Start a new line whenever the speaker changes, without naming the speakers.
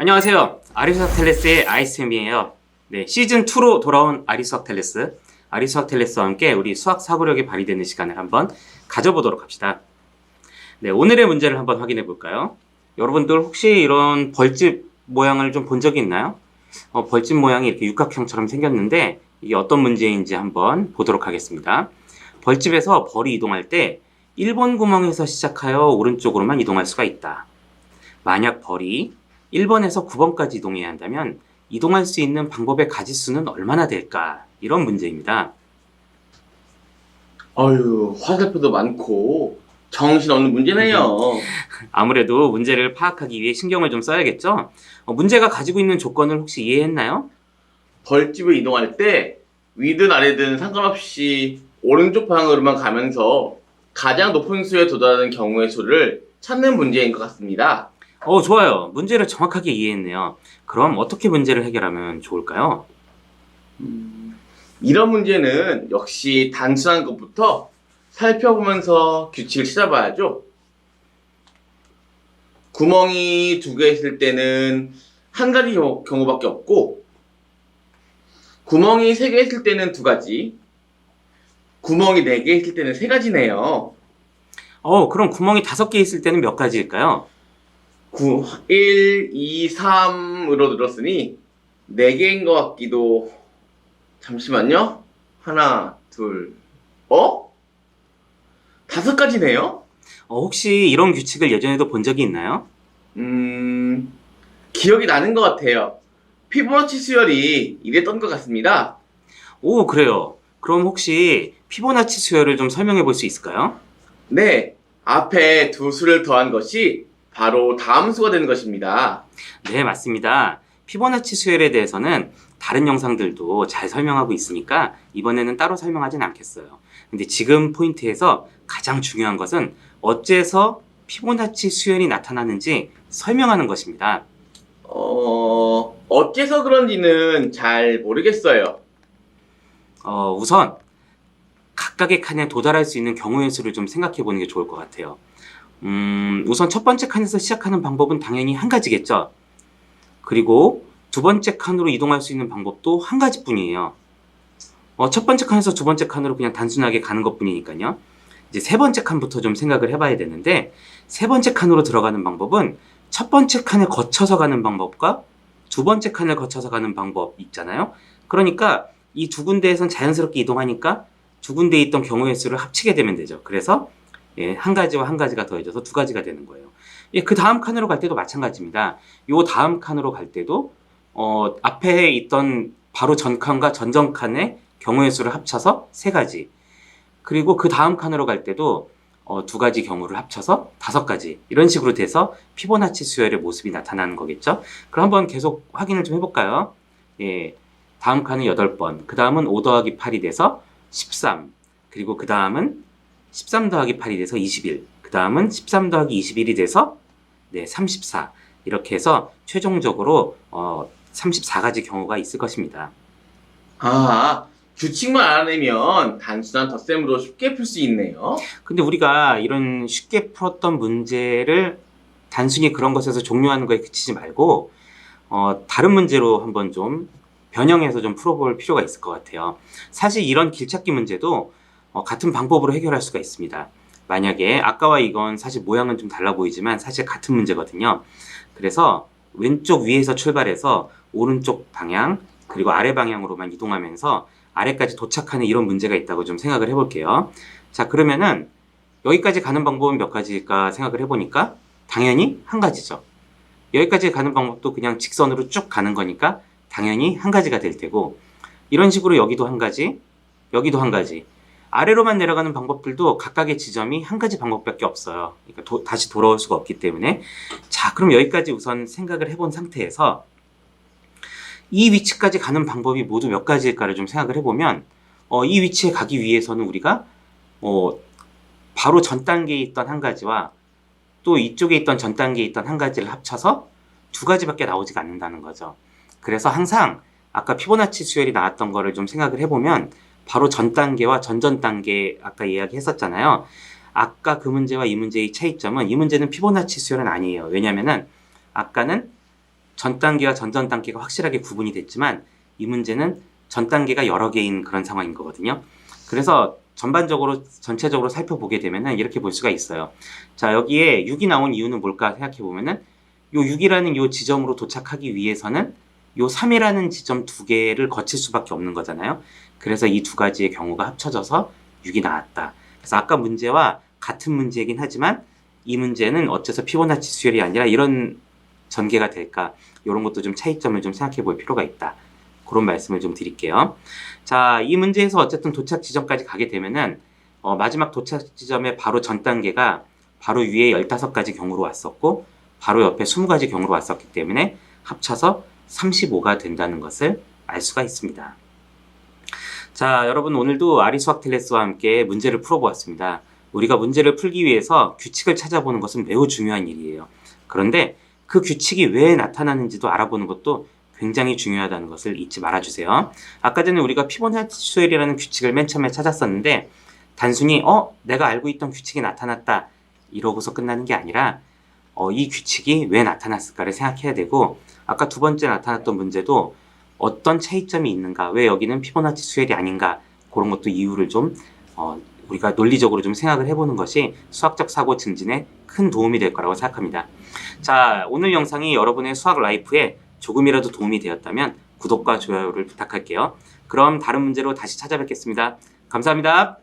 안녕하세요. 아리스토텔레스의 아이쌤이에요. 네, 시즌2로 돌아온 아리스토텔레스. 아리스토텔레스와 함께 우리 수학 사고력이 발휘되는 시간을 한번 가져보도록 합시다. 네, 오늘의 문제를 한번 확인해 볼까요? 여러분들 혹시 이런 벌집 모양을 좀 본 적이 있나요? 벌집 모양이 이렇게 육각형처럼 생겼는데 이게 어떤 문제인지 한번 보도록 하겠습니다. 벌집에서 벌이 이동할 때 1번 구멍에서 시작하여 오른쪽으로만 이동할 수가 있다. 만약 벌이 1번에서 9번까지 이동해야 한다면 이동할 수 있는 방법의 가지수는 얼마나 될까? 이런 문제입니다.
아유, 화살표도 많고 정신없는 문제네요.
아무래도 문제를 파악하기 위해 신경을 좀 써야겠죠? 문제가 가지고 있는 조건을 혹시 이해했나요?
벌집을 이동할 때 위든 아래든 상관없이 오른쪽 방향으로만 가면서 가장 높은 수에 도달하는 경우의 수를 찾는 문제인 것 같습니다.
좋아요. 문제를 정확하게 이해했네요. 그럼 어떻게 문제를 해결하면 좋을까요?
이런 문제는 역시 단순한 것부터 살펴보면서 규칙을 찾아봐야죠. 구멍이 두 개 있을 때는 한 가지 경우밖에 없고, 구멍이 세 개 있을 때는 두 가지, 구멍이 네 개 있을 때는 세 가지네요.
그럼 구멍이 5개 있을 때는 몇 가지일까요?
1, 2, 3으로 늘었으니 4개인 것 같기도. 잠시만요. 하나, 둘, 5가지네요?
혹시 이런 규칙을 예전에도 본 적이 있나요?
기억이 나는 것 같아요. 피보나치 수열이 이랬던 것 같습니다.
그래요. 그럼 혹시 피보나치 수열을 좀 설명해 볼 수 있을까요?
네, 앞에 두 수를 더한 것이 바로 다음 수가 되는 것입니다.
네, 맞습니다. 피보나치 수열에 대해서는 다른 영상들도 잘 설명하고 있으니까 이번에는 따로 설명하진 않겠어요. 근데 지금 포인트에서 가장 중요한 것은 어째서 피보나치 수열이 나타나는지 설명하는 것입니다.
어째서 그런지는 잘 모르겠어요.
우선 각각의 칸에 도달할 수 있는 경우의 수를 좀 생각해 보는 게 좋을 것 같아요. 우선 첫 번째 칸에서 시작하는 방법은 당연히 한 가지겠죠. 그리고 두 번째 칸으로 이동할 수 있는 방법도 한 가지뿐이에요. 첫 번째 칸에서 두 번째 칸으로 그냥 단순하게 가는 것뿐이니까요. 이제 세 번째 칸부터 좀 생각을 해봐야 되는데, 세 번째 칸으로 들어가는 방법은 첫 번째 칸을 거쳐서 가는 방법과 두 번째 칸을 거쳐서 가는 방법 있잖아요. 그러니까 이 두 군데에선 자연스럽게 이동하니까 두 군데에 있던 경우의 수를 합치게 되면 되죠. 그래서 한 가지와 한 가지가 더해져서 두 가지가 되는 거예요. 그 다음 칸으로 갈 때도 마찬가지입니다. 요 다음 칸으로 갈 때도 앞에 있던 바로 전 칸과 전전 칸의 경우의 수를 합쳐서 세 가지. 그리고 그 다음 칸으로 갈 때도 두 가지 경우를 합쳐서 5가지. 이런 식으로 돼서 피보나치 수열의 모습이 나타나는 거겠죠. 그럼 한번 계속 확인을 좀 해볼까요? 다음 칸은 8번. 그 다음은 5 더하기 8이 돼서 13. 그리고 그 다음은 13 더하기 8이 돼서 21. 그 다음은 13 더하기 21이 돼서 34. 이렇게 해서 최종적으로 34가지 경우가 있을 것입니다.
규칙만 알아내면 단순한 덧셈으로 쉽게 풀 수 있네요.
근데 우리가 이런 쉽게 풀었던 문제를 단순히 그런 것에서 종료하는 거에 그치지 말고 다른 문제로 한번 좀 변형해서 좀 풀어볼 필요가 있을 것 같아요. 사실 이런 길찾기 문제도 같은 방법으로 해결할 수가 있습니다. 만약에 아까와 이건 사실 모양은 좀 달라 보이지만 사실 같은 문제거든요. 그래서 왼쪽 위에서 출발해서 오른쪽 방향 그리고 아래 방향으로만 이동하면서 아래까지 도착하는 이런 문제가 있다고 좀 생각을 해볼게요. 자, 그러면은 여기까지 가는 방법은 몇 가지일까 생각을 해보니까 당연히 한 가지죠. 여기까지 가는 방법도 그냥 직선으로 쭉 가는 거니까 당연히 한 가지가 될 테고, 이런 식으로 여기도 한 가지, 여기도 한 가지. 아래로만 내려가는 방법들도 각각의 지점이 한 가지 방법밖에 없어요. 그러니까 다시 돌아올 수가 없기 때문에. 자, 그럼 여기까지 우선 생각을 해본 상태에서 이 위치까지 가는 방법이 모두 몇 가지일까를 좀 생각을 해보면 이 위치에 가기 위해서는 우리가 바로 전 단계에 있던 한 가지와 또 이쪽에 있던 전 단계에 있던 한 가지를 합쳐서 두 가지밖에 나오지가 않는다는 거죠. 그래서 항상 아까 피보나치 수열이 나왔던 거를 좀 생각을 해보면 바로 전 단계와 전전 단계 아까 이야기했었잖아요. 아까 그 문제와 이 문제의 차이점은 이 문제는 피보나치 수열은 아니에요. 왜냐면은 아까는 전 단계와 전전 단계가 확실하게 구분이 됐지만 이 문제는 전 단계가 여러 개인 그런 상황인 거거든요. 그래서 전체적으로 살펴보게 되면은 이렇게 볼 수가 있어요. 자, 여기에 6이 나온 이유는 뭘까 생각해 보면은 요 6이라는 요 지점으로 도착하기 위해서는 요 3이라는 지점 두 개를 거칠 수밖에 없는 거잖아요. 그래서 이 두 가지의 경우가 합쳐져서 6이 나왔다. 그래서 아까 문제와 같은 문제이긴 하지만 이 문제는 어째서 피보나치 수열이 아니라 이런 전개가 될까? 이런 것도 좀 차이점을 좀 생각해 볼 필요가 있다. 그런 말씀을 좀 드릴게요. 자, 이 문제에서 어쨌든 도착 지점까지 가게 되면은 마지막 도착 지점의 바로 전 단계가 바로 위에 15가지 경우로 왔었고 바로 옆에 20가지 경우로 왔었기 때문에 합쳐서 35가 된다는 것을 알 수가 있습니다. 자, 여러분 오늘도 아리수학텔레스와 함께 문제를 풀어보았습니다. 우리가 문제를 풀기 위해서 규칙을 찾아보는 것은 매우 중요한 일이에요. 그런데 그 규칙이 왜 나타나는지도 알아보는 것도 굉장히 중요하다는 것을 잊지 말아주세요. 아까 전에 우리가 피보나치 수열이라는 규칙을 맨 처음에 찾았었는데 단순히 내가 알고 있던 규칙이 나타났다 이러고서 끝나는 게 아니라 이 규칙이 왜 나타났을까를 생각해야 되고 아까 두 번째 나타났던 문제도 어떤 차이점이 있는가, 왜 여기는 피보나치 수열이 아닌가 그런 것도 이유를 좀 우리가 논리적으로 좀 생각을 해보는 것이 수학적 사고 증진에 큰 도움이 될 거라고 생각합니다. 자, 오늘 영상이 여러분의 수학 라이프에 조금이라도 도움이 되었다면 구독과 좋아요를 부탁할게요. 그럼 다른 문제로 다시 찾아뵙겠습니다. 감사합니다.